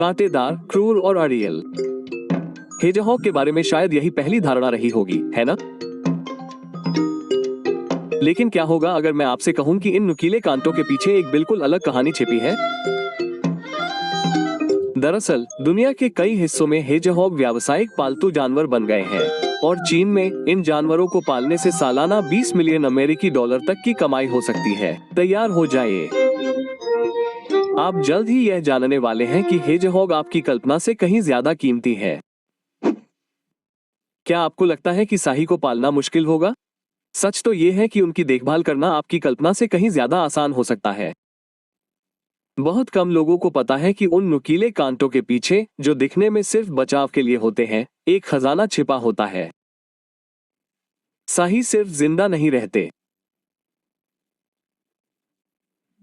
कांटेदार, क्रूर और अड़ियल। हेजहॉग के बारे में शायद यही पहली धारणा रही होगी, है ना? लेकिन क्या होगा अगर मैं आपसे कहूं कि इन नुकीले कांटों के पीछे एक बिल्कुल अलग कहानी छिपी है? दरअसल दुनिया के कई हिस्सों में हेजहॉग व्यावसायिक पालतू जानवर बन गए हैं और चीन में इन जानवरों को पालने से सालाना 20 मिलियन अमेरिकी डॉलर तक की कमाई हो सकती है। तैयार हो जाइए, आप जल्द ही यह जानने वाले हैं कि हेजहॉग आपकी कल्पना से कहीं ज्यादा कीमती है। क्या आपको लगता है कि शाही को पालना मुश्किल होगा? सच तो यह है कि उनकी देखभाल करना आपकी कल्पना से कहीं ज्यादा आसान हो सकता है। बहुत कम लोगों को पता है कि उन नुकीले कांटों के पीछे, जो दिखने में सिर्फ बचाव के लिए होते हैं, एक खजाना छिपा होता है। शाही सिर्फ जिंदा नहीं रहते,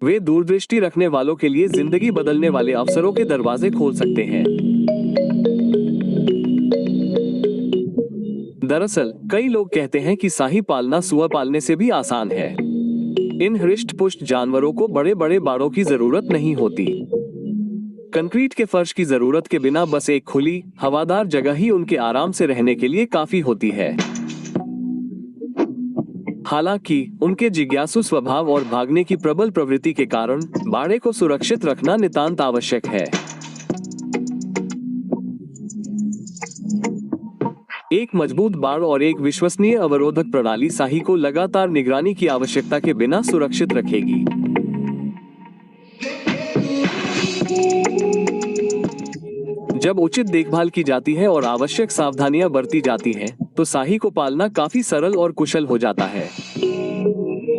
वे दूरदृष्टि रखने वालों के लिए जिंदगी बदलने वाले अवसरों के दरवाजे खोल सकते हैं। दरअसल कई लोग कहते हैं कि शाही पालना सुअर पालने से भी आसान है। इन हृष्ट-पुष्ट जानवरों को बड़े बड़े बाड़ों की जरूरत नहीं होती। कंक्रीट के फर्श की जरूरत के बिना बस एक खुली, हवादार जगह ही उनके आराम से रहने के लिए काफी होती है। हालांकि उनके जिज्ञासु स्वभाव और भागने की प्रबल प्रवृत्ति के कारण बाड़े को सुरक्षित रखना नितांत आवश्यक है। एक मजबूत बाड़ और एक विश्वसनीय अवरोधक प्रणाली शाही को लगातार निगरानी की आवश्यकता के बिना सुरक्षित रखेगी। जब उचित देखभाल की जाती है और आवश्यक सावधानियां बरती जाती हैं, तो शाही को पालना काफी सरल और कुशल हो जाता है।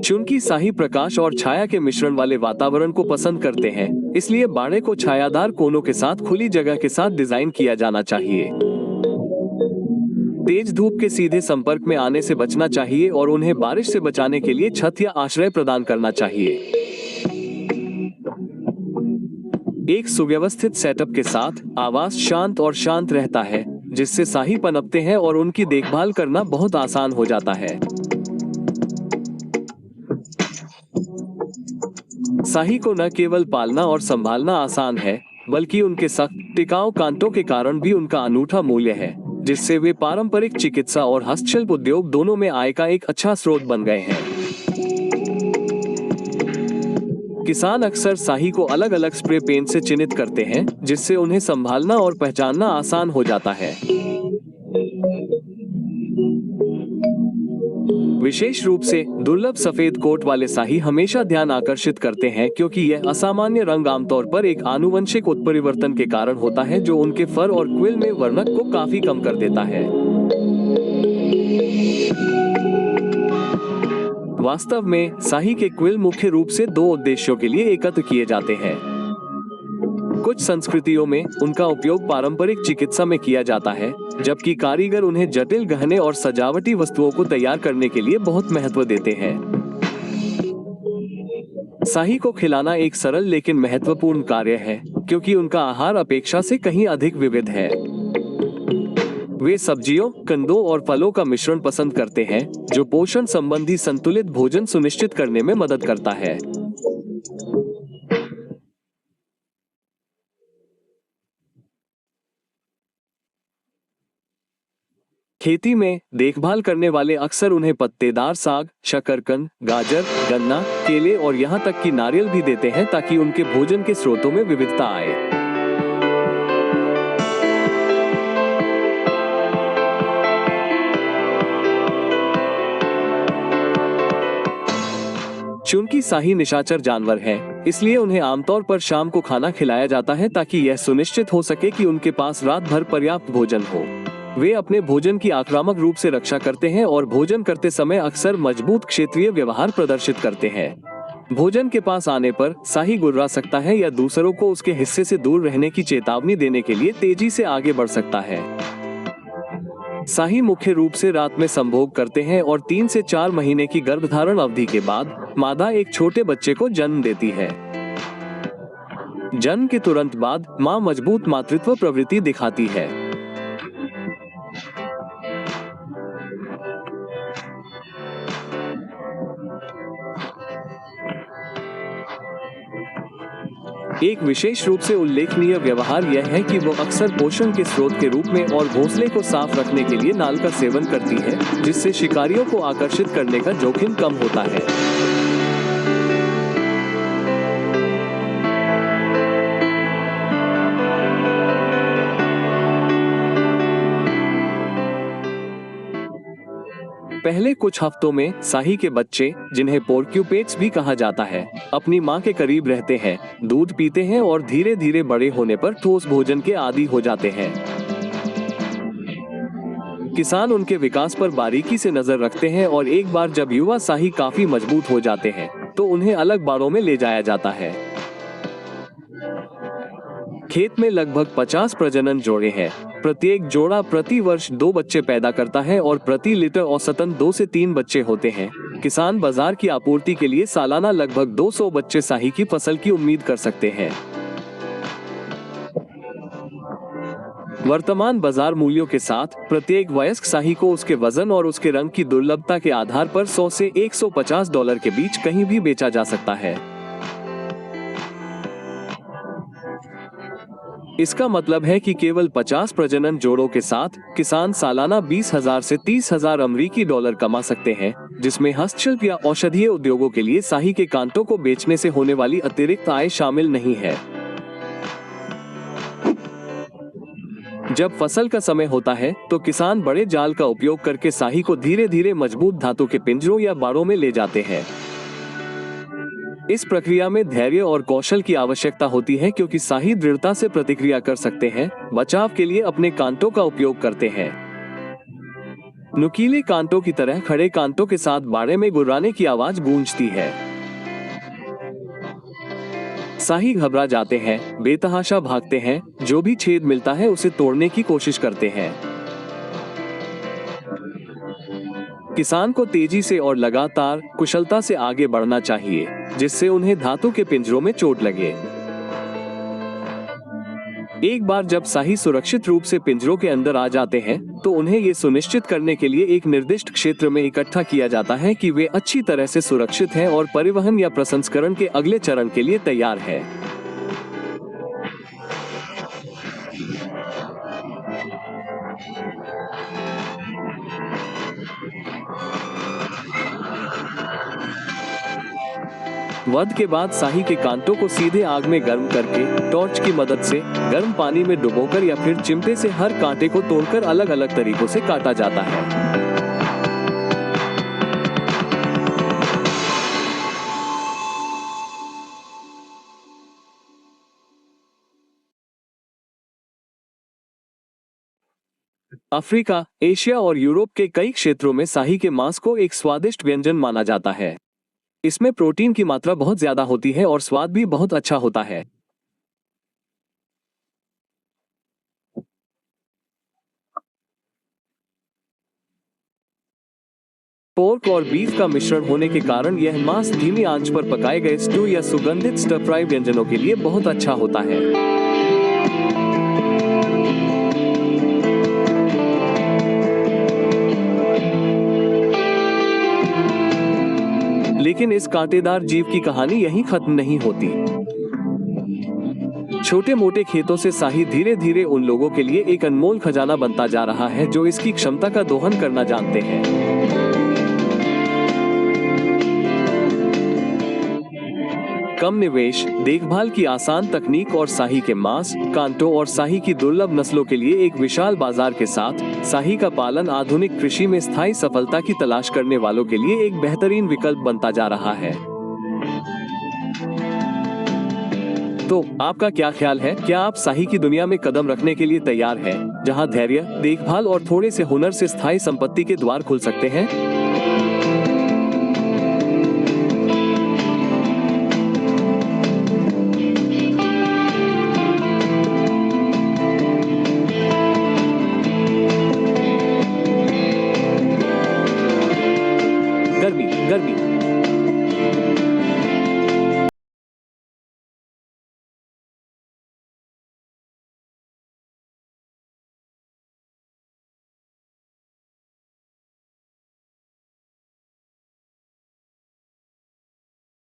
चूंकि शाही प्रकाश और छाया के मिश्रण वाले वातावरण को पसंद करते हैं, इसलिए बाड़े को छायादार कोनों के साथ खुली जगह के साथ डिजाइन किया जाना चाहिए। तेज धूप के सीधे संपर्क में आने से बचना चाहिए और उन्हें बारिश से बचाने के लिए छत या आश्रय प्रदान करना चाहिए। एक सुव्यवस्थित सेटअप के साथ आवास शांत और शांत रहता है, जिससे शाही पनपते हैं और उनकी देखभाल करना बहुत आसान हो जाता है। शाही को न केवल पालना और संभालना आसान है, बल्कि उनके सख्त, टिकाऊ कांटों के कारण भी उनका अनूठा मूल्य है, जिससे वे पारंपरिक चिकित्सा और हस्तशिल्प उद्योग दोनों में आय का एक अच्छा स्रोत बन गए हैं। किसान अक्सर शाही को अलग अलग स्प्रे पेंट से चिन्हित करते हैं, जिससे उन्हें संभालना और पहचानना आसान हो जाता है। विशेष रूप से दुर्लभ सफेद कोट वाले शाही हमेशा ध्यान आकर्षित करते हैं, क्योंकि यह असामान्य रंग आमतौर पर एक आनुवंशिक उत्परिवर्तन के कारण होता है, जो उनके फर और क्विल में वर्णक को काफी कम कर देता है। वास्तव में शाही के क्विल मुख्य रूप से दो उद्देश्यों के लिए एकत्र किए जाते हैं। कुछ संस्कृतियों में उनका उपयोग पारंपरिक चिकित्सा में किया जाता है, जबकि कारीगर उन्हें जटिल गहने और सजावटी वस्तुओं को तैयार करने के लिए बहुत महत्व देते हैं। शाही को खिलाना एक सरल लेकिन महत्वपूर्ण कार्य है, क्योंकि उनका आहार अपेक्षा से कहीं अधिक विविध है। वे सब्जियों, कंदों और फलों का मिश्रण पसंद करते हैं, जो पोषण संबंधी संतुलित भोजन सुनिश्चित करने में मदद करता है। खेती में देखभाल करने वाले अक्सर उन्हें पत्तेदार साग, शकरकंद, गाजर, गन्ना, केले और यहाँ तक कि नारियल भी देते हैं, ताकि उनके भोजन के स्रोतों में विविधता आए। चूंकि शाही निशाचर जानवर हैं, इसलिए उन्हें आमतौर पर शाम को खाना खिलाया जाता है, ताकि यह सुनिश्चित हो सके कि उनके पास रात भर पर्याप्त भोजन हो। वे अपने भोजन की आक्रामक रूप से रक्षा करते हैं और भोजन करते समय अक्सर मजबूत क्षेत्रीय व्यवहार प्रदर्शित करते हैं। भोजन के पास आने पर शाही गुर्रा सकता है या दूसरों को उसके हिस्से से दूर रहने की चेतावनी देने के लिए तेजी से आगे बढ़ सकता है। शाही मुख्य रूप से रात में संभोग करते हैं और 3 से 4 महीने की गर्भधारण अवधि के बाद मादा एक छोटे बच्चे को जन्म देती है। जन्म के तुरंत बाद मां मजबूत मातृत्व प्रवृत्ति दिखाती है। एक विशेष रूप से उल्लेखनीय व्यवहार यह है कि वो अक्सर पोषण के स्रोत के रूप में और घोंसले को साफ रखने के लिए नाल का सेवन करती है, जिससे शिकारियों को आकर्षित करने का जोखिम कम होता है। पहले कुछ हफ्तों में साही के बच्चे, जिन्हें पोर्क्यूपेट्स भी कहा जाता है, अपनी मां के करीब रहते हैं, दूध पीते हैं और धीरे धीरे बड़े होने पर ठोस भोजन के आदी हो जाते हैं। किसान उनके विकास पर बारीकी से नजर रखते हैं और एक बार जब युवा साही काफी मजबूत हो जाते हैं, तो उन्हें अलग बाड़ों में ले जाया जाता है। खेत में लगभग 50 प्रजनन जोड़े हैं। प्रत्येक जोड़ा प्रति वर्ष 2 बच्चे पैदा करता है और प्रति लीटर औसतन 2 से 3 बच्चे होते हैं। किसान बाजार की आपूर्ति के लिए सालाना लगभग 200 बच्चे साही की फसल की उम्मीद कर सकते हैं। वर्तमान बाजार मूल्यों के साथ प्रत्येक वयस्क साही को उसके वजन और उसके रंग की दुर्लभता के आधार पर $100 से $150 के बीच कहीं भी बेचा जा सकता है। इसका मतलब है कि केवल 50 प्रजनन जोड़ों के साथ किसान सालाना 20,000 से 30,000 अमेरिकी डॉलर कमा सकते हैं, जिसमें हस्तशिल्प या औषधीय उद्योगों के लिए साही के कांटों को बेचने से होने वाली अतिरिक्त आय शामिल नहीं है। जब फसल का समय होता है तो किसान बड़े जाल का उपयोग करके साही को धीरे धीरे मजबूत धातु के पिंजरों या बाड़ों में ले जाते हैं। इस प्रक्रिया में धैर्य और कौशल की आवश्यकता होती है, क्योंकि साही दृढ़ता से प्रतिक्रिया कर सकते हैं, बचाव के लिए अपने कांटों का उपयोग करते हैं। नुकीले कांटों की तरह खड़े कांटों के साथ बाड़े में गुर्राने की आवाज गूंजती है। साही घबरा जाते हैं, बेतहाशा भागते हैं, जो भी छेद मिलता है उसे तोड़ने की कोशिश करते हैं। किसान को तेजी से और लगातार कुशलता से आगे बढ़ना चाहिए, जिससे उन्हें धातु के पिंजरों में चोट लगे। एक बार जब साही सुरक्षित रूप से पिंजरों के अंदर आ जाते हैं, तो उन्हें ये सुनिश्चित करने के लिए एक निर्दिष्ट क्षेत्र में इकट्ठा किया जाता है कि वे अच्छी तरह से सुरक्षित हैं और परिवहन या प्रसंस्करण के अगले चरण के लिए तैयार हैं। वध के बाद साही के कांटों को सीधे आग में गर्म करके टॉर्च की मदद से गर्म पानी में डुबोकर या फिर चिमटे से हर कांटे को तोड़कर अलग अलग तरीकों से काटा जाता है। अफ्रीका, एशिया और यूरोप के कई क्षेत्रों में साही के मांस को एक स्वादिष्ट व्यंजन माना जाता है। इसमें प्रोटीन की मात्रा बहुत ज्यादा होती है और स्वाद भी बहुत अच्छा होता है। पोर्क और बीफ का मिश्रण होने के कारण यह मांस धीमी आंच पर पकाए गए स्टू या सुगंधित स्टर फ्राई व्यंजनों के लिए बहुत अच्छा होता है। लेकिन इस कांटेदार जीव की कहानी यहीं खत्म नहीं होती। छोटे मोटे खेतों से साही धीरे धीरे उन लोगों के लिए एक अनमोल खजाना बनता जा रहा है जो इसकी क्षमता का दोहन करना जानते हैं। कम निवेश, देखभाल की आसान तकनीक और साही के मांस, कांटों और साही की दुर्लभ नस्लों के लिए एक विशाल बाजार के साथ साही का पालन आधुनिक कृषि में स्थायी सफलता की तलाश करने वालों के लिए एक बेहतरीन विकल्प बनता जा रहा है। तो आपका क्या ख्याल है? क्या आप साही की दुनिया में कदम रखने के लिए तैयार हैं, जहां धैर्य, देखभाल और थोड़े से हुनर से स्थायी संपत्ति के द्वार खुल सकते हैं?